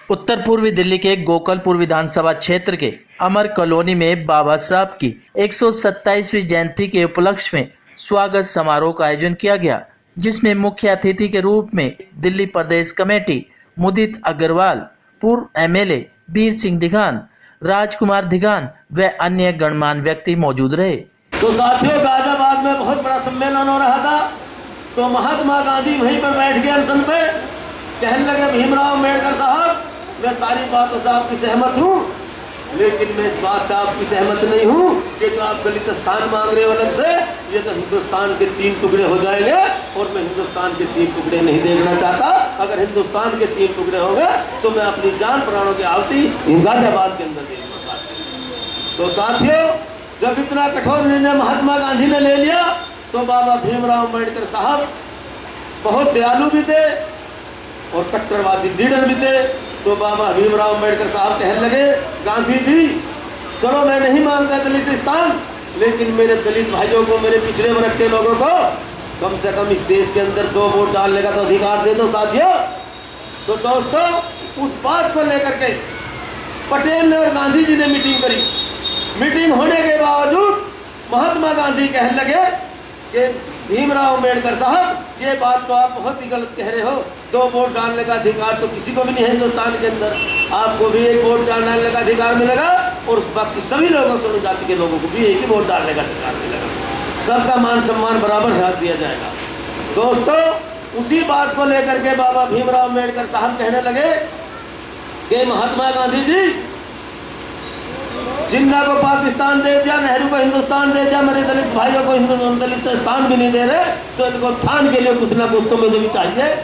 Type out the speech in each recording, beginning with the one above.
उत्तर पूर्वी दिल्ली के गोकलपुर विधानसभा क्षेत्र के अमर कॉलोनी में बाबा साहब की 127वीं जयंती के उपलक्ष्य में स्वागत समारोह का आयोजन किया गया, जिसमें मुख्य अतिथि के रूप में दिल्ली प्रदेश कमेटी, मुदित अग्रवाल, पूर्व एमएलए वीर सिंह दिगान, राजकुमार दिगान व अन्य गणमान्य व्यक्ति मौजूद रहे। तो साथियों, गाजियाबाद में बहुत बड़ा सम्मेलन हो रहा था, तो महात्मा गांधी वहीं पर बैठ गए अनशन पे। कहने लगे, भीमराव अम्बेडकर साहब, मैं सारी बातों से आपकी सहमत हूँ, लेकिन मैं इस बात से आपकी सहमत नहीं हूँ कि जो आप दलित स्थान मांग रहे हो अलग से, ये तो हिंदुस्तान के 3 टुकड़े हो जाएंगे और मैं हिंदुस्तान के 3 टुकड़े नहीं देखना चाहता। अगर हिंदुस्तान के 3 टुकड़े होंगे तो मैं अपनी जान प्राणों की आहुति गाजियाबाद के अंदर दूंगा। साथियों, तो साथियों, जब इतना कठोर निर्णय महात्मा गांधी ने ले लिया तो बाबा भीमराव अम्बेडकर साहब बहुत दयालु भी थे और कट्टरवादी लीडर भी थे। तो बाबा भीमराव अम्बेडकर साहब कहने लगे, गांधी जी, चलो मैं नहीं मानता दलित स्थान, लेकिन मेरे दलित भाइयों को, मेरे पिछड़े वर्ग के लोगों को कम से कम इस देश के अंदर 2 वोट डालने का तो अधिकार दे दो। साथियों, तो दोस्तों, उस बात को लेकर के पटेल ने और गांधी जी ने मीटिंग करी। मीटिंग होने के बावजूद महात्मा गांधी कहने लगे कि भीमराव अम्बेडकर साहब, ये बात तो आप बहुत ही गलत कह रहे हो। 2 वोट डालने का अधिकार तो किसी को भी नहीं है हिंदुस्तान के अंदर, आपको भी 1 वोट डालने का अधिकार मिलेगा और उस बाकी सभी लोगों, सभी जाति के लोगों को भी 1 ही वोट डालने का अधिकार मिलेगा। सबका मान सम्मान बराबर हाथ दिया जाएगा। दोस्तों, उसी बात को लेकर के बाबा भीमराव अम्बेडकर साहब कहने लगे कि महात्मा गांधी जी, जिन्ना को पाकिस्तान दे दिया, नेहरू को हिंदुस्तान दे दिया, मेरे दलित भाइयों को दलित स्थान भी नहीं दे रहे, तो इनको उत्थान के लिए कुछ ना कुछ तो मुझे भी चाहिए।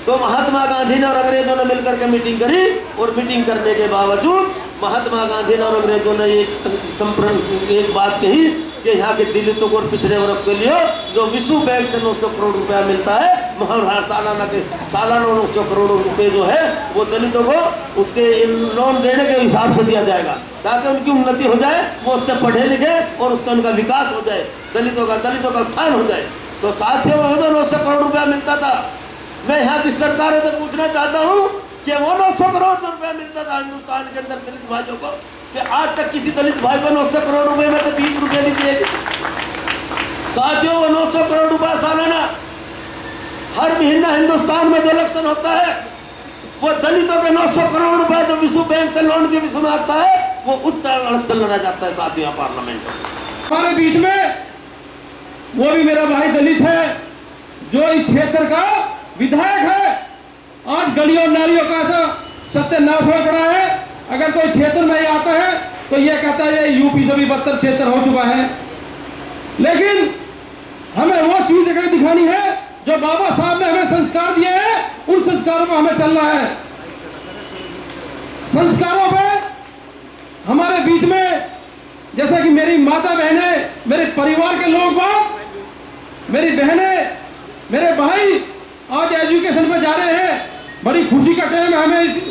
तो महात्मा गांधी ने और अंग्रेजों ने मिलकर के मीटिंग करी और मीटिंग करने के बावजूद महात्मा गांधी ने और अंग्रेजों ने एक बात कही कि यहाँ के दलितों को और पिछड़े वर्ग के लिए जो विश्व बैंक से 900 करोड़ रुपया मिलता है, सालाना 900 करोड़ रुपए जो है वो दलितों को उसके लोन देने के हिसाब से दिया जाएगा, ताकि उनकी उन्नति हो जाए, वो उससे पढ़े लिखे और उससे उनका विकास हो जाए, दलितों का उत्थान हो जाए। तो साथियों, वो जो 900 करोड़ रुपया मिलता था, मैं यहाँ की सरकार से पूछना चाहता हूँ कि वो 900 करोड़ रुपया मिलता था हिंदुस्तान के अंदर दलित भाइयों को, कि आज तक किसी दलित भाई को 900 करोड़ रुपए में तो 20 रुपये नहीं दिए। साथियों, वो 900 करोड़ रुपया सालाना हर महीना हिंदुस्तान में जो इलेक्शन होता है, वो दलितों के 900 करोड़ रुपए जो विश्व बैंक से लोन के विषय में आता है, वो उस तरह इलेक्शन लड़ा जाता है। साथियों, पार्लियामेंट हमारे बीच में वो भी मेरा भाई दलित है जो इस क्षेत्र का विधायक है। आज गलियों नालियों का तो सत्यानाश हो पड़ा है। अगर कोई क्षेत्र में आता है तो ये कहता है ये यूपी से भी बदतर क्षेत्र हो चुका है। लेकिन हमें वो चीज दिखानी है जो बाबा साहब ने हमें संस्कार दिए हैं, उन संस्कारों पर हमें चलना है। संस्कारों पे हमारे बीच में, जैसे कि मेरी माता बहनें, मेरे परिवार के लोग, मेरी बहनें, मेरे भाई आज एजुकेशन पे जा रहे हैं। बड़ी खुशी का टाइम है, हमें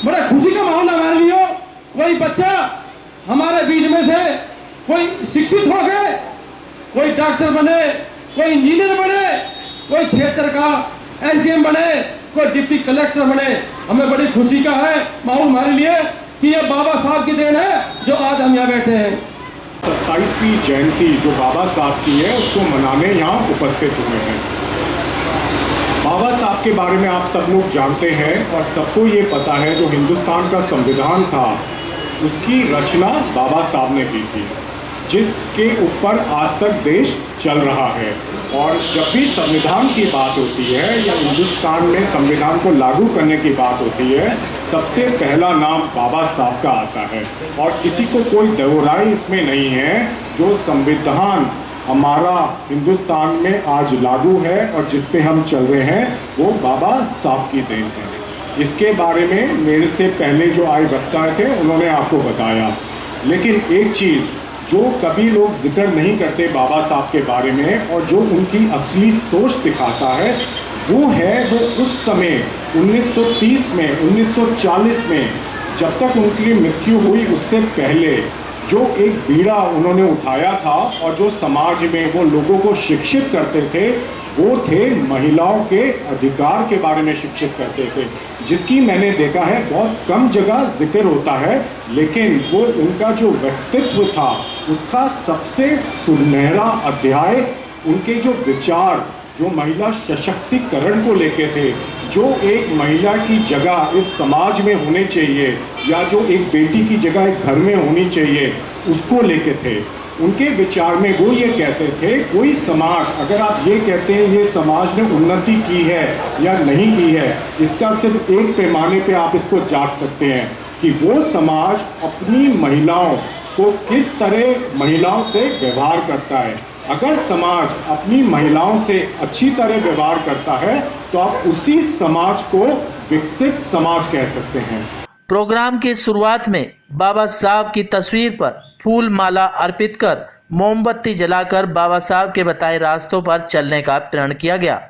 बड़ा खुशी का माहौल हमारे लिए हो। कोई बच्चा हमारे बीच में से कोई शिक्षित हो गए, कोई डॉक्टर बने, कोई इंजीनियर बने, कोई क्षेत्र का एसडीएम बने, कोई डिप्टी कलेक्टर बने, हमें बड़ी खुशी का है माहौल हमारे लिए कि ये बाबा साहब की देन है जो आज हम यहाँ बैठे हैं। 27वीं जयंती जो बाबा साहब की है, उसको मनाने यहाँ उपस्थित हुए हैं। बाबा साहब के बारे में आप सब लोग जानते हैं और सबको ये पता है, जो हिंदुस्तान का संविधान था उसकी रचना बाबा साहब ने की थी, जिसके ऊपर आज तक देश चल रहा है। और जब भी संविधान की बात होती है या हिंदुस्तान में संविधान को लागू करने की बात होती है, सबसे पहला नाम बाबा साहब का आता है। और किसी को कोई दो राय इसमें नहीं है, जो संविधान हमारा हिंदुस्तान में आज लागू है और जिस पे हम चल रहे हैं, वो बाबा साहब की देन है। इसके बारे में मेरे से पहले जो आए वक्ता थे उन्होंने आपको बताया। लेकिन एक चीज़ जो कभी लोग जिक्र नहीं करते बाबा साहब के बारे में और जो उनकी असली सोच दिखाता है, वो है वो उस समय 1930 में, 1940 में, जब तक उनकी मृत्यु हुई उससे पहले जो एक बीड़ा उन्होंने उठाया था और जो समाज में वो लोगों को शिक्षित करते थे, वो थे महिलाओं के अधिकार के बारे में शिक्षित करते थे, जिसकी मैंने देखा है बहुत कम जगह जिक्र होता है, लेकिन वो उनका जो व्यक्तित्व था उसका सबसे सुनहरा अध्याय, उनके जो विचार जो महिला सशक्तिकरण को लेके थे, जो एक महिला की जगह इस समाज में होने चाहिए या जो एक बेटी की जगह एक घर में होनी चाहिए, उसको लेके थे। उनके विचार में वो ये कहते थे, कोई समाज, अगर आप ये कहते हैं ये समाज ने उन्नति की है या नहीं की है, इसका सिर्फ एक पैमाने पे आप इसको जांच सकते हैं कि वो समाज अपनी महिलाओं को किस तरह महिलाओं से व्यवहार करता है। अगर समाज अपनी महिलाओं से अच्छी तरह व्यवहार करता है तो आप उसी समाज को विकसित समाज कह सकते हैं। प्रोग्राम की शुरुआत में बाबा साहब की तस्वीर पर फूल माला अर्पित कर मोमबत्ती जलाकर बाबा साहब के बताए रास्तों पर चलने का प्रण किया गया।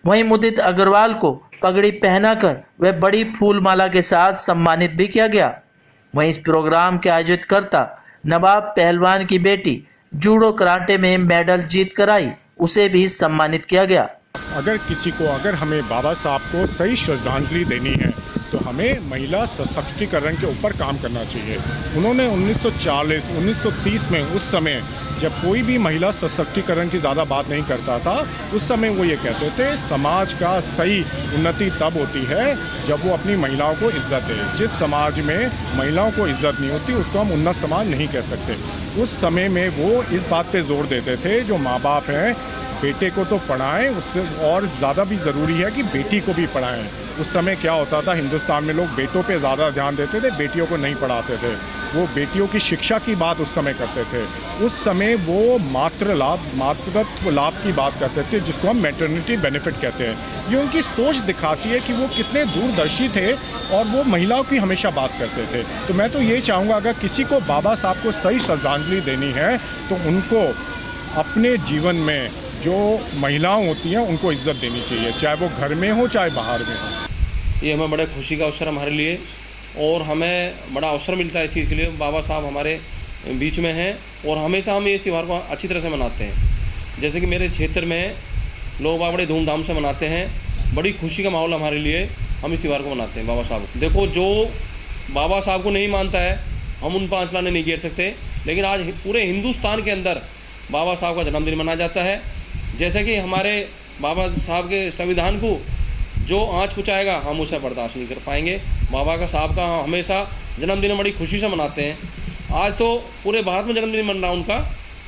वहीं मुदित अग्रवाल को पगड़ी पहनाकर वह बड़ी फूल माला के साथ सम्मानित भी किया गया। वहीं इस प्रोग्राम के आयोजित करता नवाब पहलवान की बेटी जूडो कराटे में मेडल जीत कर आई, उसे भी सम्मानित किया गया। अगर हमें बाबा साहब को सही श्रद्धांजलि देनी है तो हमें महिला सशक्तिकरण के ऊपर काम करना चाहिए। उन्होंने 1940, 1930 में, उस समय जब कोई भी महिला सशक्तिकरण की ज़्यादा बात नहीं करता था, उस समय वो ये कहते थे समाज का सही उन्नति तब होती है जब वो अपनी महिलाओं को इज्जत दे। जिस समाज में महिलाओं को इज्जत नहीं होती उसको हम उन्नत समाज नहीं कह सकते। उस समय में वो इस बात पे जोर देते थे, जो माँ बाप हैं बेटे को तो पढ़ाएं, उससे और ज़्यादा भी ज़रूरी है कि बेटी को भी पढ़ाएं। उस समय क्या होता था, हिंदुस्तान में लोग बेटों पे ज़्यादा ध्यान देते थे, बेटियों को नहीं पढ़ाते थे। वो बेटियों की शिक्षा की बात उस समय करते थे। उस समय वो मातृत्व लाभ की बात करते थे, जिसको हम मैटरनिटी बेनिफिट कहते हैं। ये उनकी सोच दिखाती है कि वो कितने दूरदर्शी थे और वो महिलाओं की हमेशा बात करते थे। तो मैं तो ये चाहूँगा, अगर किसी को बाबा साहब को सही श्रद्धांजलि देनी है तो उनको अपने जीवन में जो महिलाएं होती हैं उनको इज्जत देनी चाहिए, चाहे वो घर में हो चाहे बाहर में हो। ये हमें बड़े खुशी का अवसर हमारे लिए, और हमें बड़ा अवसर मिलता है इस चीज़ के लिए। बाबा साहब हमारे बीच में हैं और हमेशा हम इस त्यौहार को अच्छी तरह से मनाते हैं। जैसे कि मेरे क्षेत्र में लोग बड़े धूमधाम से मनाते हैं, बड़ी खुशी का माहौल हमारे लिए, हम इस त्यौहार को मनाते हैं। बाबा साहब देखो, जो बाबा साहब को नहीं मानता है हम उन पर आँच लाने नहीं गिर सकते, लेकिन आज पूरे हिंदुस्तान के अंदर बाबा साहब का जन्मदिन मनाया जाता है। जैसे कि हमारे बाबा साहब के संविधान को जो आँच पुचाएगा हम उसे बर्दाश्त नहीं कर पाएंगे। बाबा का साहब का हमेशा जन्मदिन बड़ी खुशी से मनाते हैं। आज तो पूरे भारत में जन्मदिन मन रहा उनका।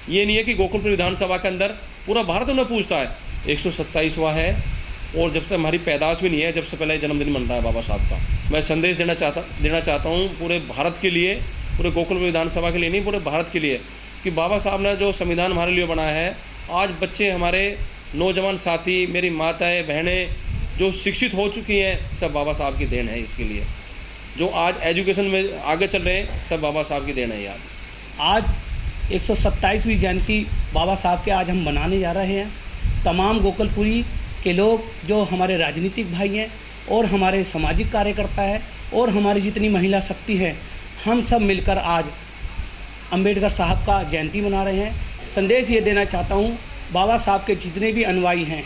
ये नहीं है कि गोकुलपुर विधानसभा के अंदर पूरा भारत उन्हें पूछता है। 127वां है और जब से हमारी पैदाश भी नहीं है, जब से पहले जन्मदिन मन रहा है बाबा साहब का। मैं संदेश देना चाहता हूँ पूरे भारत के लिए, पूरे गोकुलपुर विधानसभा के लिए नहीं, पूरे भारत के लिए, कि बाबा साहब ने जो संविधान हमारे लिए बनाया है, आज बच्चे, हमारे नौजवान साथी, मेरी माताएं बहनें जो शिक्षित हो चुकी हैं, सब बाबा साहब की देन है। इसके लिए जो आज एजुकेशन में आगे चल रहे हैं, सब बाबा साहब की देन है। याद आज 127वीं जयंती बाबा साहब के आज हम मनाने जा रहे हैं। तमाम गोकुलपुरी के लोग, जो हमारे राजनीतिक भाई हैं और हमारे सामाजिक कार्यकर्ता हैं और हमारी जितनी महिला शक्ति है, हम सब मिलकर आज अंबेडकर साहब का जयंती मना रहे हैं। संदेश ये देना चाहता हूँ, बाबा साहब के जितने भी अनुयायी हैं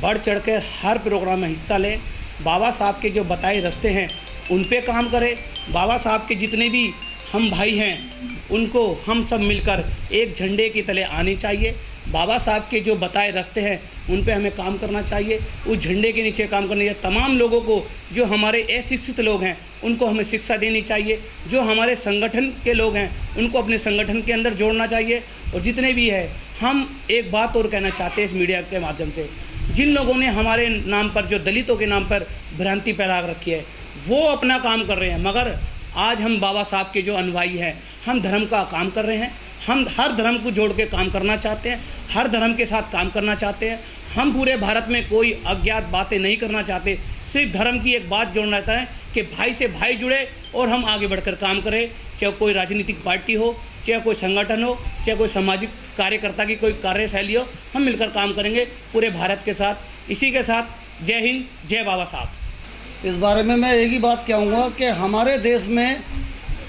बढ़ चढ़ कर हर प्रोग्राम में हिस्सा लें। बाबा साहब के जो बताए रास्ते हैं उन पे काम करें। बाबा साहब के जितने भी हम भाई हैं उनको हम सब मिलकर एक झंडे की तले आने चाहिए। बाबा साहब के जो बताए रास्ते हैं उन पे हमें काम करना चाहिए। उस झंडे के नीचे काम करने चाहिए। तमाम लोगों को, जो हमारे अशिक्षित लोग हैं उनको हमें शिक्षा देनी चाहिए। जो हमारे संगठन के लोग हैं उनको अपने संगठन के अंदर जोड़ना चाहिए। और जितने भी है, हम एक बात और कहना चाहते हैं इस मीडिया के माध्यम से, जिन लोगों ने हमारे नाम पर, जो दलितों के नाम पर भ्रांति फैला रखी है, वो अपना काम कर रहे हैं, मगर आज हम बाबा साहब के जो अनुयायी हैं, हम धर्म का काम कर रहे हैं। हम हर धर्म को जोड़ के काम करना चाहते हैं, हर धर्म के साथ काम करना चाहते हैं। हम पूरे भारत में कोई अज्ञात बातें नहीं करना चाहते। सिर्फ धर्म की एक बात जोड़ना चाहता है कि भाई से भाई जुड़े और हम आगे बढ़कर काम करें। चाहे कोई राजनीतिक पार्टी हो, चाहे कोई संगठन हो, चाहे कोई सामाजिक कार्यकर्ता की कोई कार्यशैली हो, हम मिलकर काम करेंगे पूरे भारत के साथ। इसी के साथ जय हिंद, जय बाबा साहब। इस बारे में मैं एक ही बात कहूँगा कि हमारे देश में,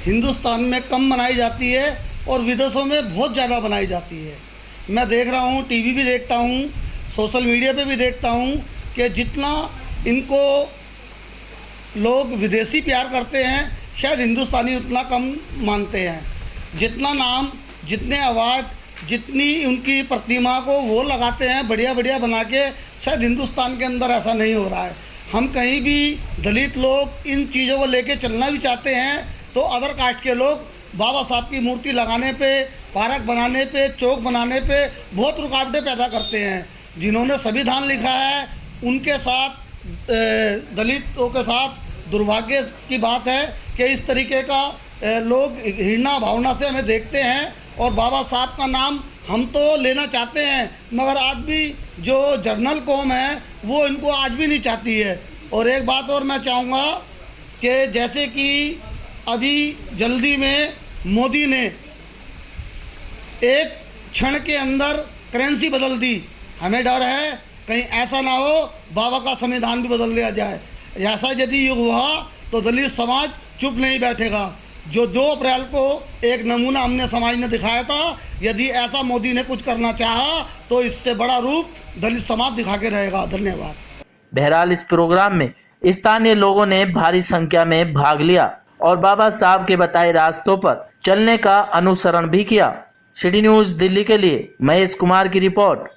हिंदुस्तान में कम मनाई जाती है और विदेशों में बहुत ज़्यादा मनाई जाती है। मैं देख रहा हूँ, टीवी भी देखता हूँ, सोशल मीडिया पे भी देखता हूँ कि जितना इनको लोग विदेशी प्यार करते हैं शायद हिंदुस्तानी उतना कम मानते हैं। जितना नाम, जितने अवार्ड, जितनी उनकी प्रतिमा को वो लगाते हैं बढ़िया बढ़िया बना के, शायद हिंदुस्तान के अंदर ऐसा नहीं हो रहा है। हम कहीं भी दलित लोग इन चीज़ों को लेके चलना भी चाहते हैं तो अदर कास्ट के लोग बाबा साहब की मूर्ति लगाने पे, पार्क बनाने पे, चौक बनाने पे बहुत रुकावटें पैदा करते हैं। जिन्होंने संविधान लिखा है उनके साथ, दलितों के साथ दुर्भाग्य की बात है कि इस तरीके का लोग घृणा भावना से हमें देखते हैं। और बाबा साहब का नाम हम तो लेना चाहते हैं मगर आज भी जो जर्नल कौम है वो इनको आज भी नहीं चाहती है। और एक बात और मैं चाहूँगा कि जैसे कि अभी जल्दी में मोदी ने एक क्षण के अंदर करेंसी बदल दी, हमें डर है कहीं ऐसा ना हो बाबा का संविधान भी बदल दिया जाए। ऐसा यदि युग हुआ तो दलित समाज चुप नहीं बैठेगा। जो 2 अप्रैल को एक नमूना हमने समाज ने दिखाया था, यदि ऐसा मोदी ने कुछ करना चाहा तो इससे बड़ा रूप दलित समाज दिखा के रहेगा। धन्यवाद। बहरहाल इस प्रोग्राम में स्थानीय लोगों ने भारी संख्या में भाग लिया और बाबा साहब के बताए रास्तों पर चलने का अनुसरण भी किया। सिटी न्यूज़ दिल्ली के लिए महेश कुमार की रिपोर्ट।